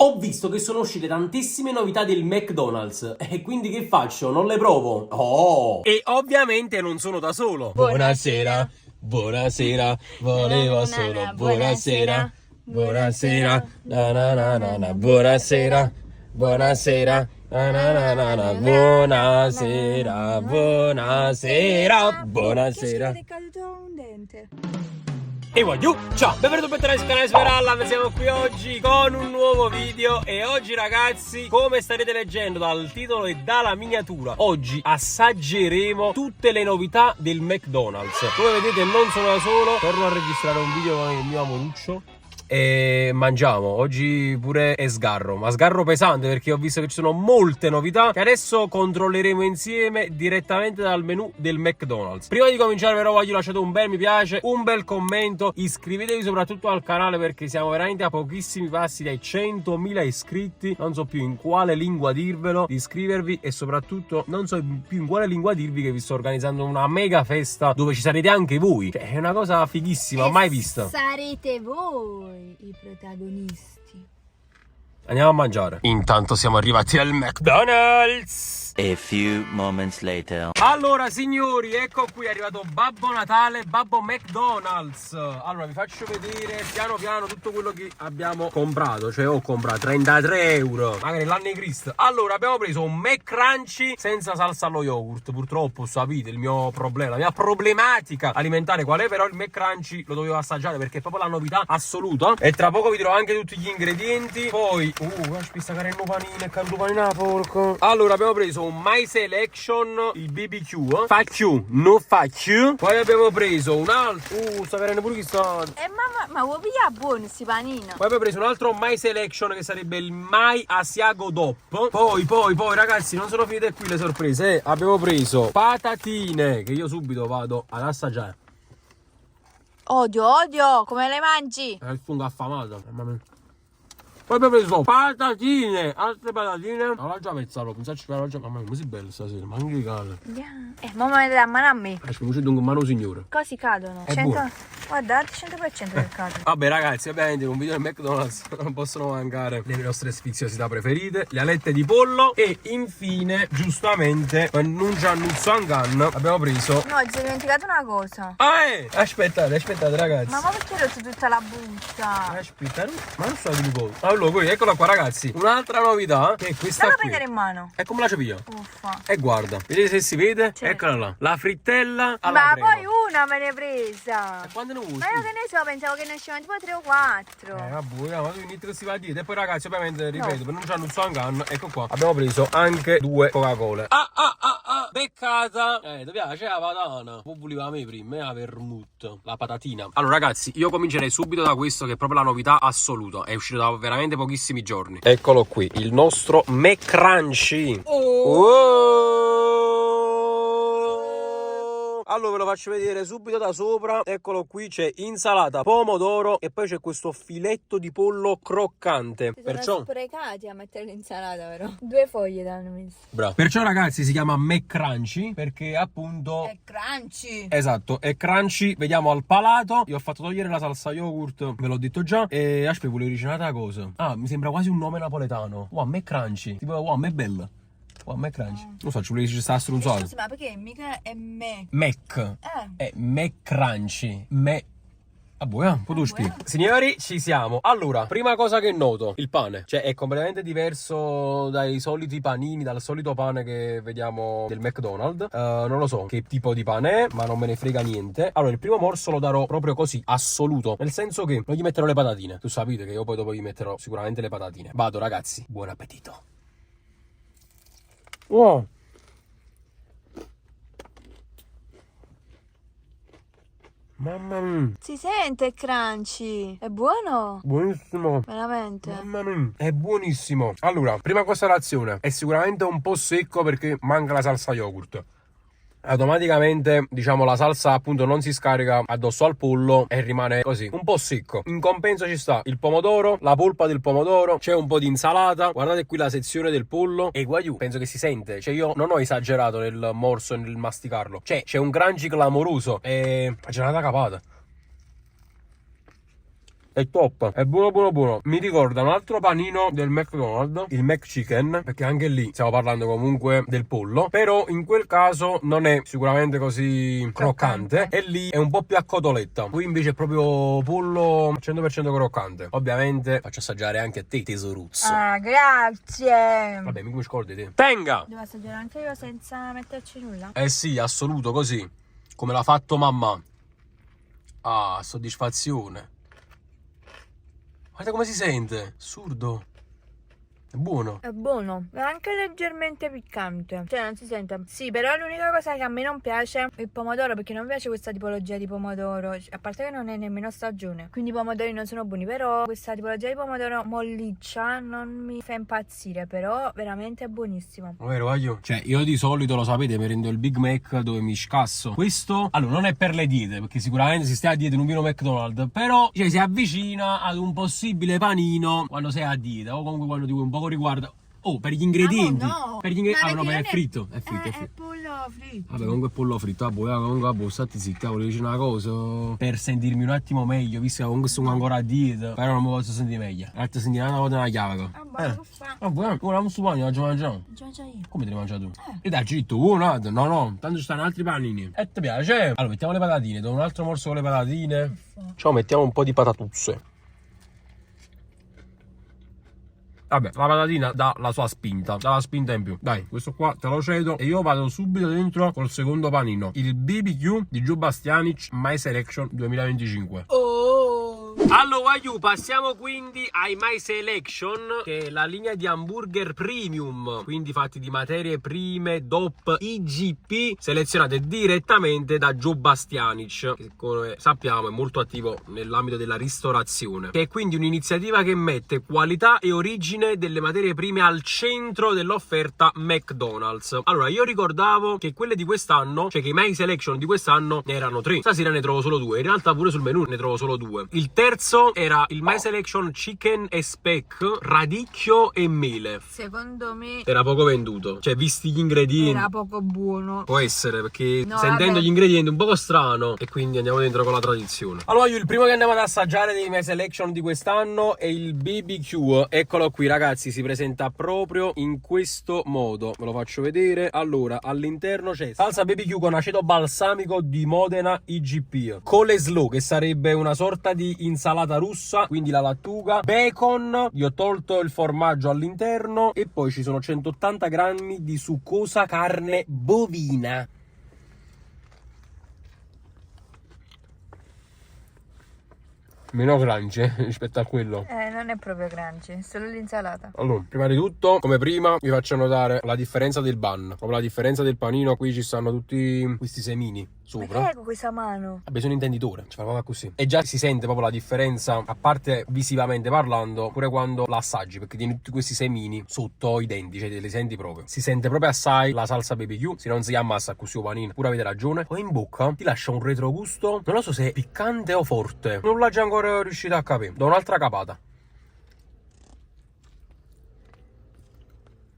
Ho visto che sono uscite tantissime novità del McDonald's e quindi che faccio? Non le provo? Oh! E ovviamente non sono da solo. Buonasera, buonasera, volevo solo buonasera, buonasera, na na na na na, buonasera, buonasera, na na na na na, buonasera, buonasera, buonasera. Che è caduto un dente. E voglio, ciao, benvenuto per tornare sul canale Smeralda. Siamo qui oggi con un nuovo video. E oggi ragazzi, come starete leggendo dal titolo e dalla miniatura, oggi assaggeremo tutte le novità del McDonald's. Come vedete non sono da solo, torno a registrare un video con il mio amoruccio e mangiamo. Oggi pure è sgarro, ma sgarro pesante, perché ho visto che ci sono molte novità che adesso controlleremo insieme direttamente dal menu del McDonald's. Prima di cominciare però voglio lasciare un bel mi piace, un bel commento, iscrivetevi soprattutto al canale perché siamo veramente a pochissimi passi dai 100.000 iscritti. Non so più in quale lingua dirvelo di iscrivervi e soprattutto non so più in quale lingua dirvi che vi sto organizzando una mega festa dove ci sarete anche voi, che è una cosa fighissima, mai vista. Sarete voi i protagonisti. Andiamo a mangiare. Intanto siamo arrivati al McDonald's. A few moments later. Allora signori, ecco qui è arrivato Babbo Natale, Babbo McDonald's. Allora vi faccio vedere piano piano tutto quello che abbiamo comprato. Cioè ho comprato 33 euro, magari l'anno Cristo. Allora abbiamo preso un McCrunchy senza salsa allo yogurt. Purtroppo sapete il mio problema, la mia problematica alimentare qual è. Però il McCrunchy lo dovevo assaggiare perché è proprio la novità assoluta. E tra poco vi dirò anche tutti gli ingredienti. Poi aspetta, carino panino, è caduto panino a porco. Allora abbiamo preso un My Selection, il BBQ, faccio, non faccio. Poi abbiamo preso un altro, sta venendo pure chi sta. Ma vuoi pigliare buono sti panino? Poi abbiamo preso un altro My Selection che sarebbe il My Asiago Dop. Poi ragazzi non sono finite qui le sorprese, abbiamo preso patatine che io subito vado ad assaggiare. Odio, come le mangi? È il fungo affamato, mamma mia. Poi abbiamo preso patatine, altre patatine. La già pezzalo, pensarci che la già. Mamma mia, come si bella stasera, ma anche cade. Mamma mi dà mano a me. Aspetta, c'è un mano signore. Così cadono. È 100... buono. Guarda, 100% che cadono. Vabbè ragazzi, ovviamente in un video del McDonald's non possono mancare le nostre sfiziosità preferite, le alette di pollo. E infine, giustamente, per non ci annuzzo abbiamo preso. No, ti sei dimenticato una cosa. Aspettate ragazzi. Ma perché hai rotto tutta la busta? Aspetta, ma non so di cosa. Allora, eccola qua ragazzi. Un'altra novità che è questa Fallo qui. prendere in mano. E come la cepiglia? Uffa. E guarda, vedete se si vede? Sì. Eccola là. La frittella alla Ma crema. poi una me ne hai presa. E quando ne vuoi? Ma io che ne so, pensavo che ne uscivano tipo 3 o 4. Vabbè, ma tu inizia che si va a dire. E poi ragazzi, ovviamente, ripeto, per non ci annuncio un canno, ecco qua. Abbiamo preso anche 2 Coca-Cola. Beccata. Ti piace la patata? Poi voleva a me prima, la vermouth, la patatina. Allora ragazzi, io comincerei subito da questo che è proprio la novità assoluta. È uscito da veramente pochissimi giorni. Eccolo qui, il nostro McCrunchy. Allora ve lo faccio vedere subito da sopra. Eccolo qui, c'è insalata, pomodoro e poi c'è questo filetto di pollo croccante. Sono sprecati a mettere l'insalata, vero? 2 foglie l'hanno messo. Bravo. Perciò ragazzi si chiama McCrunchy perché appunto È crunchy. esatto, è crunchy, vediamo al palato. Io ho fatto togliere la salsa yogurt, ve l'ho detto già. E aspetta, volevo originare una cosa. Mi sembra quasi un nome napoletano. Wow, McCrunchy. Tipo, wow, me bella. Wow, McCrunchy. Non so, ci volevi dire sta strunzato. Ma perché mica è me? Mac. È McCrunchy. Potuto spiegare. Signori, ci siamo. Allora, prima cosa che noto, il pane. Cioè, è completamente diverso dai soliti panini, dal solito pane che vediamo del McDonald's. Non lo so che tipo di pane è, ma non me ne frega niente. Allora, il primo morso lo darò proprio così, assoluto. Nel senso che non gli metterò le patatine. Tu sapete che io poi dopo gli metterò sicuramente le patatine. Vado, ragazzi. Buon appetito. Wow. Mamma mia. Si sente crunchy. È buono? Buonissimo. Veramente? Mamma mia. È buonissimo. Allora, prima considerazione. È sicuramente un po' secco perché manca la salsa yogurt. automaticamente, diciamo, la salsa appunto non si scarica addosso al pollo e rimane così un po' secco. In compenso ci sta il pomodoro, la polpa del pomodoro, c'è un po' di insalata, guardate qui la sezione del pollo e guaiù, penso che si sente, cioè io non ho esagerato nel morso e nel masticarlo, cioè c'è un crunchy clamoroso e giornata capata. È top, è buono buono buono. Mi ricorda un altro panino del McDonald's, il McChicken, perché anche lì stiamo parlando comunque del pollo, però in quel caso non è sicuramente così croccante e lì è un po' più a cotoletta. Qui invece è proprio pollo 100% croccante. Ovviamente faccio assaggiare anche a te, tesoruzzo. Ah, grazie. Vabbè, mi scordi te. Tenga! Devo assaggiare anche io senza metterci nulla? Eh sì, assoluto, così come l'ha fatto mamma. Ah, soddisfazione. Guarda come si sente, assurdo. È buono. È buono, è anche leggermente piccante. Cioè non si sente. Sì, però l'unica cosa che a me non piace è il pomodoro, perché non mi piace questa tipologia di pomodoro. A parte che non è nemmeno stagione, quindi i pomodori non sono buoni. Però questa tipologia di pomodoro molliccia non mi fa impazzire. Però veramente è buonissimo. Vero, voglio? Cioè, io di solito, lo sapete, mi prendo il Big Mac dove mi scasso. Questo, allora, non è per le diete, perché sicuramente si sta a dieta in un vino McDonald's, però cioè, si avvicina ad un possibile panino quando sei a dieta, o comunque quando ti vuoi un po' riguarda. Oh, per gli ingredienti. No. Per gli ingredienti. Ah, no, perché ma è non è- fritto. È fritto, è È fritto. pollo fritto. Vabbè, comunque è pollo fritto. Comunque, stati zitti. Volevo dire una cosa. Per sentirmi un attimo meglio, visto che comunque sono ancora a dieta. Però non mi posso sentire meglio. L'altra sentire una volta una chiave. Ah, che fa? Ah, buono, ora non sto panino, oggi mangiamo. Già io. Come te ne mangi tu? E dai, citto, uno, no, no, tanto ci stanno altri panini. E ti piace? Allora, mettiamo le patatine, do un altro morso con le patatine. Ciao, mettiamo un po' di patatuzze. Vabbè, la patatina dà la sua spinta, dà la spinta in più. Dai, questo qua te lo cedo e io vado subito dentro col secondo panino. Il BBQ di Joe Bastianic My Selection 2025. Allora, passiamo quindi ai My Selection, che è la linea di hamburger premium, quindi fatti di materie prime DOP IGP, selezionate direttamente da Joe Bastianic, che come sappiamo è molto attivo nell'ambito della ristorazione, che è quindi un'iniziativa che mette qualità e origine delle materie prime al centro dell'offerta McDonald's. Allora, io ricordavo che quelle di quest'anno, cioè che i My Selection di quest'anno ne erano 3, stasera ne trovo solo 2, in realtà pure sul menù ne trovo solo 2. Il terzo era il My Selection Chicken e Speck, radicchio e mele. Secondo me Era poco venduto, cioè visti gli ingredienti. era poco buono. Può essere, perché No, sentendo vabbè. gli ingredienti un poco strano, e quindi andiamo dentro con la tradizione. Allora, il primo che andiamo ad assaggiare dei My Selection di quest'anno è il BBQ. Eccolo qui, ragazzi, si presenta proprio in questo modo. Ve lo faccio vedere. Allora, all'interno c'è salsa BBQ con aceto balsamico di Modena IGP, coleslaw, che sarebbe una sorta di insalata russa, quindi la lattuga, bacon, gli ho tolto il formaggio all'interno, e poi ci sono 180 grammi di succosa carne bovina. Meno crunch rispetto a quello. Non è proprio crunchy, solo l'insalata. Allora, prima di tutto, come prima, vi faccio notare la differenza del bun, proprio la differenza del panino. Qui ci stanno tutti questi semini Ma sopra. che è con questa mano? Vabbè, sono intenditore, ci fa proprio così. E già si sente proprio la differenza, a parte visivamente parlando, pure quando la assaggi, perché tieni tutti questi semini sotto i denti, cioè te li senti proprio. Si sente proprio assai la salsa BBQ, se non si ammassa così o panino, pure avete ragione. Poi in bocca ti lascia un retrogusto, non lo so se è piccante o forte, non l'ho già ancora riuscito a capire. Do un'altra capata.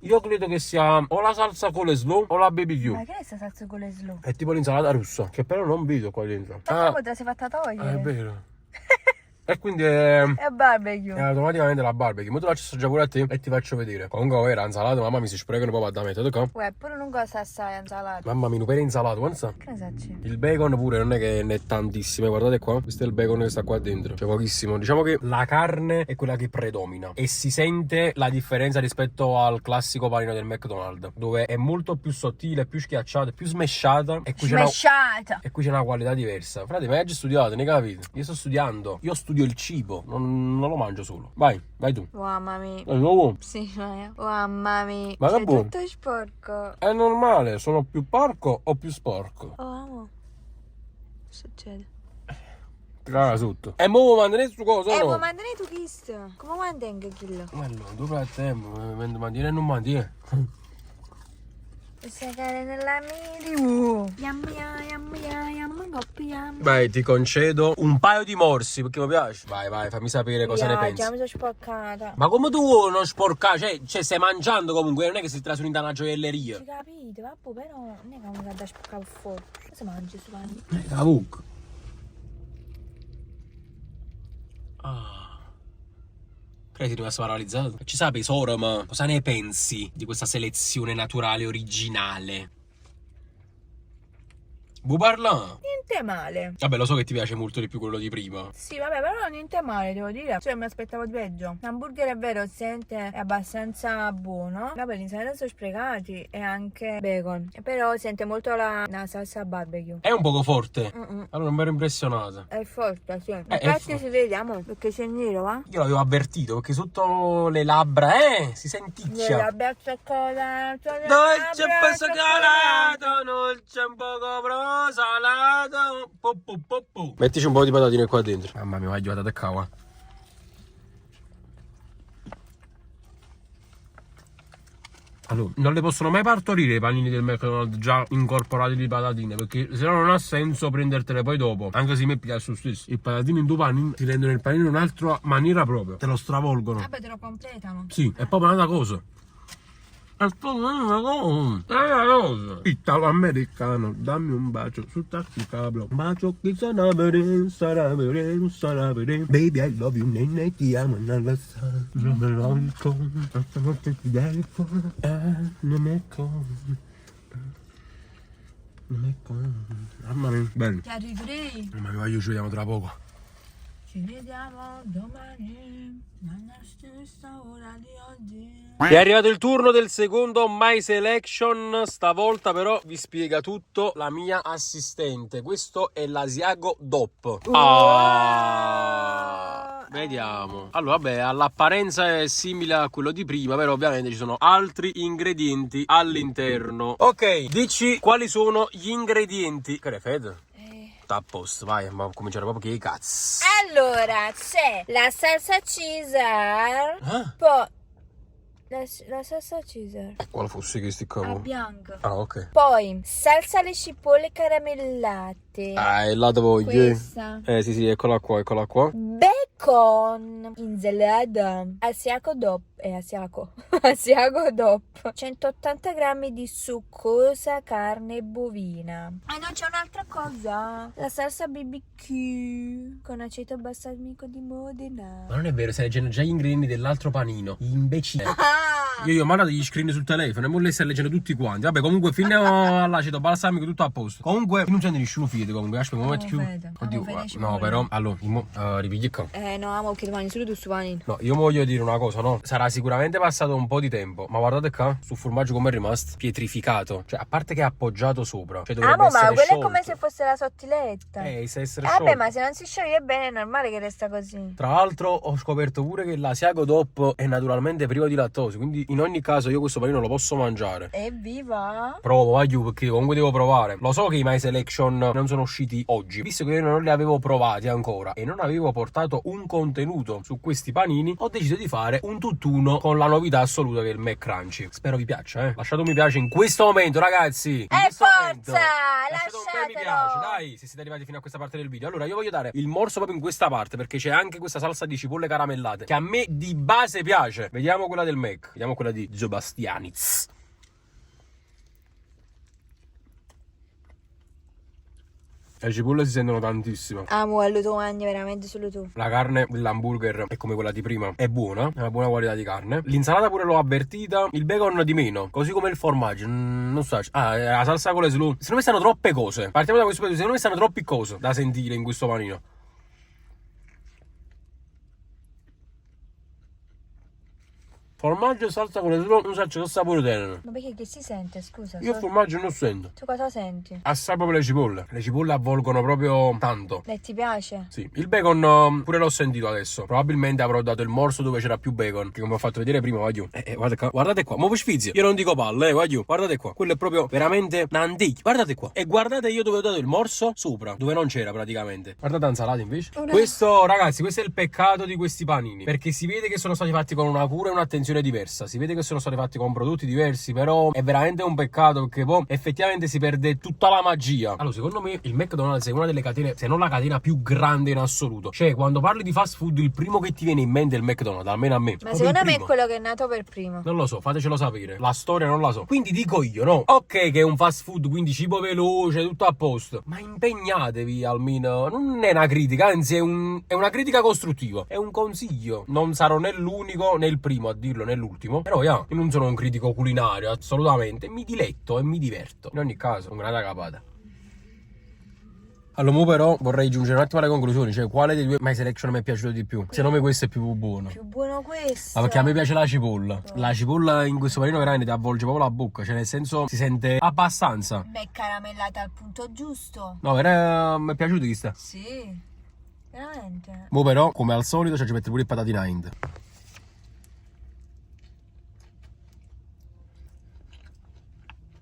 Io credo che sia o la salsa coleslaw o la BBQ. Ma che è questa salsa con le slow? È tipo l'insalata russa, che però non vedo qua dentro. Ah, te la sei fatta togliere. È vero. E quindi è barbecue. automaticamente la barbecue. Mo te la faccio assaggiare pure a te e ti faccio vedere. Comunque era insalata, mamma mi si sprecano proprio da mettere, ok? Uè, pure non costa assai insalata. Mamma mia, per insalata, guarda. Che ne sacci? Il bacon pure non è che ne è tantissimo, guardate qua. Questo è il bacon che sta qua dentro, c'è pochissimo. Diciamo che la carne è quella che predomina e si sente la differenza rispetto al classico panino del McDonald's, dove è molto più sottile, più schiacciata, più smesciata, e qui c'è Smesciata. e qui c'è una qualità diversa. Frate, ma hai già studiato, ne capite? Io sto studiando, io studio il cibo, non lo mangio solo. Vai tu. Mamma mia. È nuovo? Sì, mamma mia. Ma che C'è buono. tutto sporco. È normale, sono più porco o più sporco? Oh, amo. Succede. Caga sotto. E mo mantenere su cosa, no? Ma mandane tu chissà. Come mantengo quello? Allora, dopo il tempo, mantiene e non mantiene. Questa cara nella mia. Yam coppia. Vai, ti concedo un paio di morsi perché mi piace. Vai, fammi sapere cosa ne pensi. Già mi sono sporcata. Ma come tu vuoi non sporcare? Cioè, stai mangiando comunque, non è che si tratta di una gioielleria. Ci capite, vabbè, però non è che mi da sporcare fuori. Come si mangia su panino? Comunque. Credi di essere paralizzato? Ci sa tesoro, ma cosa ne pensi di questa selezione naturale originale? Vuoi parlare? Niente male. Vabbè, lo so che ti piace molto di più quello di prima. Sì, vabbè, però niente male, devo dire. Cioè, mi aspettavo di peggio. L'hamburger è vero, si sente, è abbastanza buono. Vabbè, gli insalata sono sprecati e anche bacon. Però si sente molto la salsa barbecue. È un poco forte. Mm-mm. Allora non mi ero impressionata. È forte, sì. è Infatti si vede, amore, perché c'è il nero, va? Io l'avevo avvertito perché sotto le labbra, si senticchia. Labbra cioccolato, Dolce un po' cioccolato, dolce un poco salato. Mettici un po' di patatine qua dentro. Mamma mia, voglio patate cava. Allora, non le possono mai partorire i panini del McDonald's già incorporati di patatine, perché se no non ha senso prendertele poi dopo. Anche se mi piace lo stesso. I patatini in due panini ti rendono il panino in un'altra maniera proprio. Te lo stravolgono. Vabbè, te lo completano. Sì, è proprio una cosa. È proprio una cosa. Italo-americano, dammi un bacio sul taxicablo. Un bacio che sarà bene. Baby, I love you, nene, ti amo, non lo so. Non me lo dico. Non ti telefono. Non me con. Mamma mia, bello. Ti arriverei. Mamma mia, io ci vediamo tra poco. Ci vediamo domani, alla stessa ora di oggi. È arrivato il turno del secondo My Selection, stavolta però vi spiega tutto la mia assistente. Questo è l'Asiago DOP. Vediamo. Allora, vabbè, all'apparenza è simile a quello di prima, però ovviamente ci sono altri ingredienti all'interno. Ok, dici quali sono gli ingredienti. Che ne fede? Sta a posto, vai, ma cominciare proprio che i cazzo. Allora, c'è la salsa Caesar, poi la salsa Caesar Quale fosse che sti a cavolo? bianco, Ok. poi salsa alle cipolle caramellate, È là da voi. questa, Sì, eccola qua. bacon, insalata, asiago DOP, asiago DOP, 180 grammi di succosa carne bovina. E non c'è un'altra cosa, la salsa BBQ con aceto balsamico di Modena. Ma non è vero, stai leggendo già gli ingredienti dell'altro panino. Imbecille. Io ho mandato gli screen sul telefono e mo le stai leggendo tutti quanti. Vabbè, comunque fino all'aceto balsamico tutto a posto. Comunque non c'è nessuno fido comunque. Aspetta un momento più. Oddio, no, però allora, ripigli qua. No, amo che domani solo tu su panino. No, io voglio dire una cosa, no? Sarà sicuramente passato un po' di tempo, ma guardate qua, sul formaggio come è rimasto pietrificato. Cioè, a parte che è appoggiato sopra. Cioè, dovrebbe Ma essere quello sciolto. è come se fosse la sottiletta. Sa essere Vabbè, sciolto. ma se non si scioglie bene è normale che resta così. Tra l'altro ho scoperto pure che l'Asiago DOP è naturalmente privo di lattosio, quindi in ogni caso io questo panino lo posso mangiare. Evviva! Provo, voglio, perché comunque devo provare. Lo so che i My Selection non sono usciti oggi, visto che io non li avevo provati ancora e non avevo portato un contenuto su questi panini, ho deciso di fare un tutt'uno con la novità assoluta che è il McCrunchy. Spero vi piaccia, Lasciate un mi piace in questo momento, ragazzi. In questo momento. Lasciate un bel mi piace, dai, se siete arrivati fino a questa parte del video. Allora io voglio dare il morso proprio in questa parte, perché c'è anche questa salsa di cipolle caramellate che a me di base piace. Vediamo quella del Mac, vediamo quella di Sebastianitz. Le cipolle si sentono tantissimo. Amo, lo tu mangi veramente solo tu. La carne dell'hamburger è come quella di prima. È buona, è una buona qualità di carne. L'insalata pure l'ho avvertita. Il bacon di meno. Così come il formaggio. Non so. La salsa con le slow. Secondo me stanno troppe cose. Partiamo da questo punto. Secondo me stanno troppi cose da sentire in questo panino. Formaggio e salsa con le slow. Non so che sapore tengono. Ma perché che si sente, scusa? Io il formaggio non sento. Tu cosa senti? Assai proprio le cipolle. Le cipolle avvolgono proprio tanto. E ti piace? Sì, il bacon pure l'ho sentito adesso. Probabilmente avrò dato il morso dove c'era più bacon, che come ho fatto vedere prima, voglio. Guardate qua, mo' sfizio. Io non dico palle, voglio. Guardate qua. Quello è proprio veramente nandic. Guardate qua. E guardate io dove ho dato il morso sopra, dove non c'era praticamente. Guardate l'insalata invece. Questo, ragazzi, questo è il peccato di questi panini, perché si vede che sono stati fatti con una cura e un'attenzione convenzione diversa. Si vede che sono stati fatti con prodotti diversi, però è veramente un peccato perché poi effettivamente si perde tutta la magia. Allora, secondo me il McDonald's è una delle catene, se non la catena più grande in assoluto. Cioè, quando parli di fast food, il primo che ti viene in mente è il McDonald's, almeno a me. Ma secondo me è quello che è nato per primo. Non lo so, fatecelo sapere. La storia non la so. Quindi dico io, no? Ok che è un fast food, quindi cibo veloce, tutto a posto. Ma impegnatevi almeno. Non è una critica, anzi è una critica costruttiva. È un consiglio. Non sarò né l'unico né il primo a dirlo né l'ultimo. Però io non sono un critico culinario, assolutamente. Mi diletto e mi diverto. In ogni caso, un grande capata. Allora, mo però vorrei giungere un attimo alle conclusioni. Cioè, quale dei due My Selection mi è piaciuto di più? Secondo me questo è più buono. Più buono questo. Ma perché a me piace la cipolla. La cipolla in questo panino veramente ti avvolge proprio la bocca. Cioè, nel senso, si sente abbastanza. Ma è caramellata al punto giusto. No, mi è piaciuto chi sta. Sì, veramente. Mo però, come al solito, ci mette pure il patatina Hind.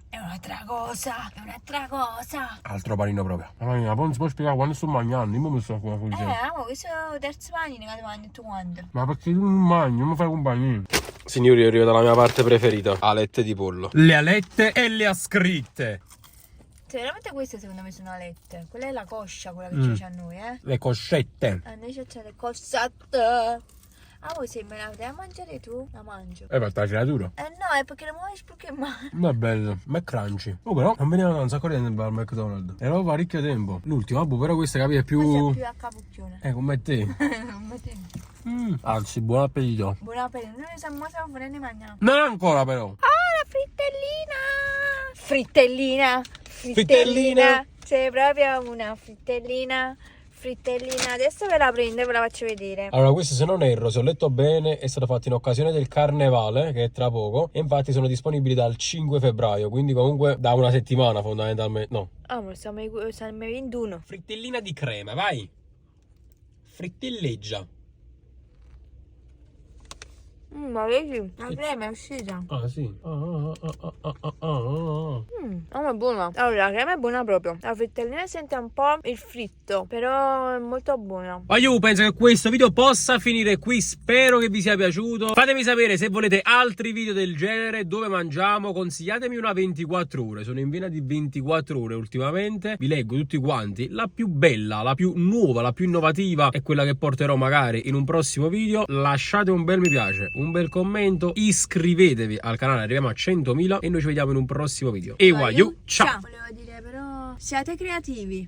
È un'altra cosa, è un'altra cosa. Altro panino proprio. Mamma mia, poi non si può spiegare quando sto mangiando. Io mi sto come funziona. Ma questo è il terzo panino che ti mangi tu quando? Ma perché tu non mangi, non mi fai compagnia. Signori, è arrivata la mia parte preferita. Alette di pollo. Le alette e le ascritte. Cioè, veramente queste secondo me sono alette. Quella è la coscia, quella che c'è a noi, Le coscette. Invece c'è le cosciette. Ah, voi se me la devi mangiare tu, la mangio. Hai fatto la creatura? No, è perché la muovi perché male. Ma è bello, ma è crunchy. Oh, però non veniva un sacco di tempo al McDonald's. Era parecchio tempo. L'ultimo, però questa capita è più. Questa è più a capucchione. Come te. Come te. Anzi, buon appetito. Buon appetito. Noi siamo fuori ne mangiamo. Non ancora però. Ah, la frittellina. Frittellina. C'è proprio una frittellina. Adesso ve la prendo e ve la faccio vedere. Allora, questo, se non erro, se ho letto bene, è stato fatto in occasione del carnevale, che è tra poco, e infatti sono disponibili dal 5 febbraio, quindi comunque da una settimana fondamentalmente. No. Ah, ma siamo ai 21. Frittellina di crema, vai. Frittilleggia. Ma vedi? La crema è uscita. Ah, sì. Ma è buona. Allora, la crema è buona proprio. La frittellina sente un po' il fritto, però è molto buona. Ma io penso che questo video possa finire qui. Spero che vi sia piaciuto. Fatemi sapere se volete altri video del genere, dove mangiamo. Consigliatemi una 24 ore. Sono in vena di 24 ore ultimamente. Vi leggo tutti quanti. La più bella, la più nuova, la più innovativa è quella che porterò magari in un prossimo video. Lasciate un bel mi piace, un bel commento, iscrivetevi al canale, arriviamo a 100.000 e noi ci vediamo in un prossimo video. E ciao! Volevo dire però, siate creativi.